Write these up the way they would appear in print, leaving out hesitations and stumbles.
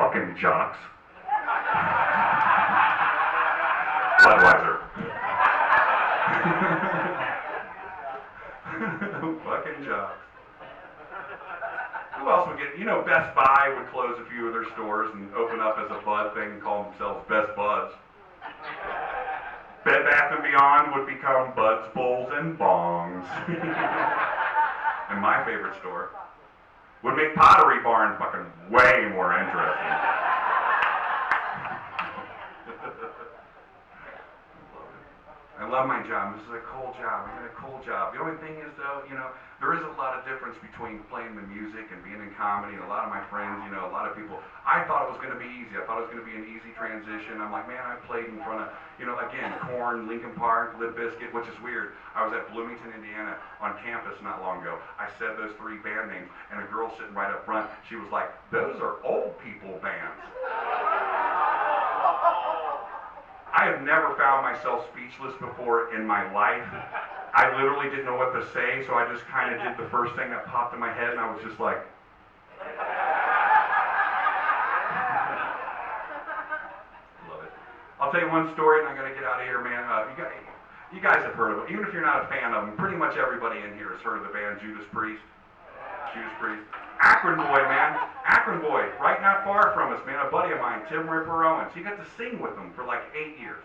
Fucking jocks. Budweiser. Fucking jocks. Who else would get, Best Buy would close a few of their stores and open up as a bud thing and call themselves Best Buds. Bed Bath & Beyond would become Buds, Bowls, and Bongs. And my favorite store would make Pottery Barn fucking way more interesting. I love my job. This is a cool job. I got a cool job. The only thing is, though, there is a lot of difference between playing the music and being in comedy. And a lot of my friends, a lot of people, I thought it was going to be easy. I thought it was going to be an easy transition. I'm like, man, I played in front of, again, Korn, Linkin Park, Limp Bizkit, which is weird. I was at Bloomington, Indiana on campus not long ago. I said those 3 band names, and a girl sitting right up front, she was like, those are old people bands. I have never found myself speechless before in my life. I literally didn't know what to say, so I just kind of did the first thing that popped in my head, and I was just like, love it. I'll tell you one story, and I got to get out of here, man. You guys have heard of it. Even if you're not a fan of them, pretty much everybody in here has heard of the band Judas Priest. Judas Priest. Akron boy, man. Akron boy, right not far from us, man. A buddy of mine, Tim Ripper Owens. He got to sing with them for like 8 years.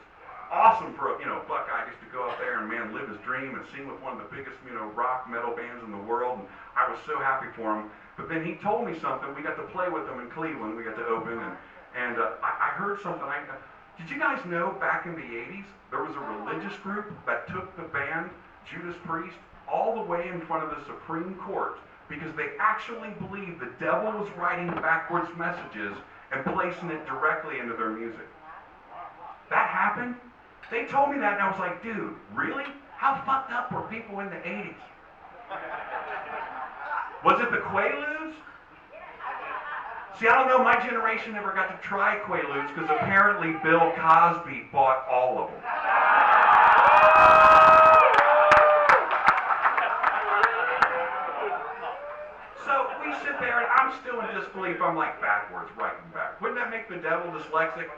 Awesome for a, Buckeye used to go up there and, man, live his dream and sing with one of the biggest, rock metal bands in the world. And I was so happy for him. But then he told me something. We got to play with them in Cleveland. We got to open, and I heard something. Did you guys know back in the 80s, there was a religious group that took the band, Judas Priest, all the way in front of the Supreme Court because they actually believed the devil was writing backwards messages and placing it directly into their music? That happened? They told me that, and I was like, dude, really? How fucked up were people in the 80s? Was it the Quaaludes? See, I don't know, my generation never got to try Quaaludes because apparently Bill Cosby bought all of them. So we sit there, and I'm still in disbelief. I'm like, backwards, writing back. Wouldn't that make the devil dyslexic?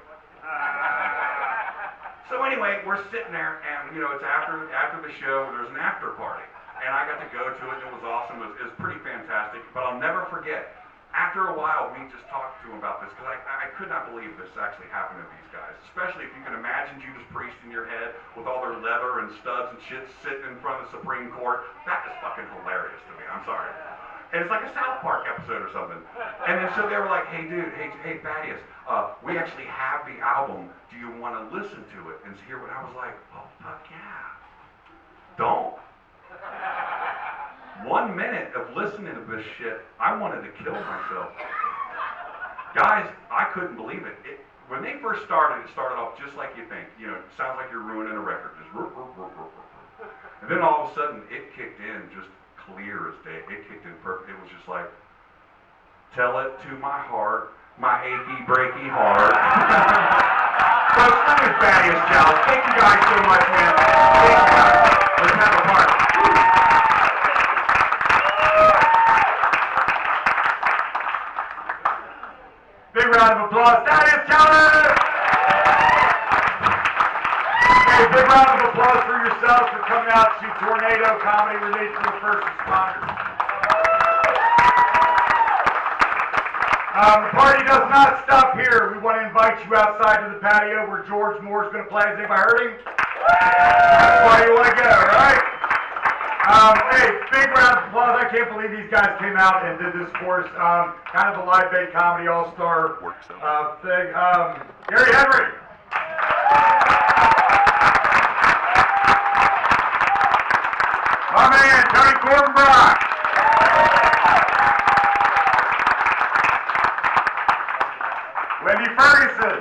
So anyway, we're sitting there, and it's after the show. There's an after party, and I got to go to it. And it was awesome. It was pretty fantastic. But I'll never forget. After a while, we just talked to him about this because I could not believe this actually happened to these guys. Especially if you can imagine Judas Priest in your head with all their leather and studs and shit sitting in front of the Supreme Court. That is fucking hilarious to me. I'm sorry. And it's like a South Park episode or something. And then so they were like, hey dude, hey Thaddeus, we actually have the album. Do you want to listen to it and hear what? I was like, oh fuck yeah. Don't. 1 minute of listening to this shit, I wanted to kill myself. Guys, I couldn't believe it. When they first started, it started off just like you think. It sounds like you're ruining a record. Just and then all of a sudden, it kicked in just clear as day. It kicked in perfect. It was just like, tell it to my heart, my achy, breaky heart. Folks, let me Thaddeus Challenge. Thank you guys so much, man. Thank you guys. Let's have a party. Big round of applause. Thaddeus Challenge! Hey, big round of applause for yourselves for coming out to Tornado Comedy Relief for the First Responders. The party does not stop here. We want to invite you outside to the patio where George Moore's going to play. Has anybody heard him? That's why you want to go, right? Hey, big round of applause. I can't believe these guys came out and did this for us. Kind of a live bait comedy all-star thing. Gary Henry. My man, Tony Corbin-Brock. Wendy Ferguson.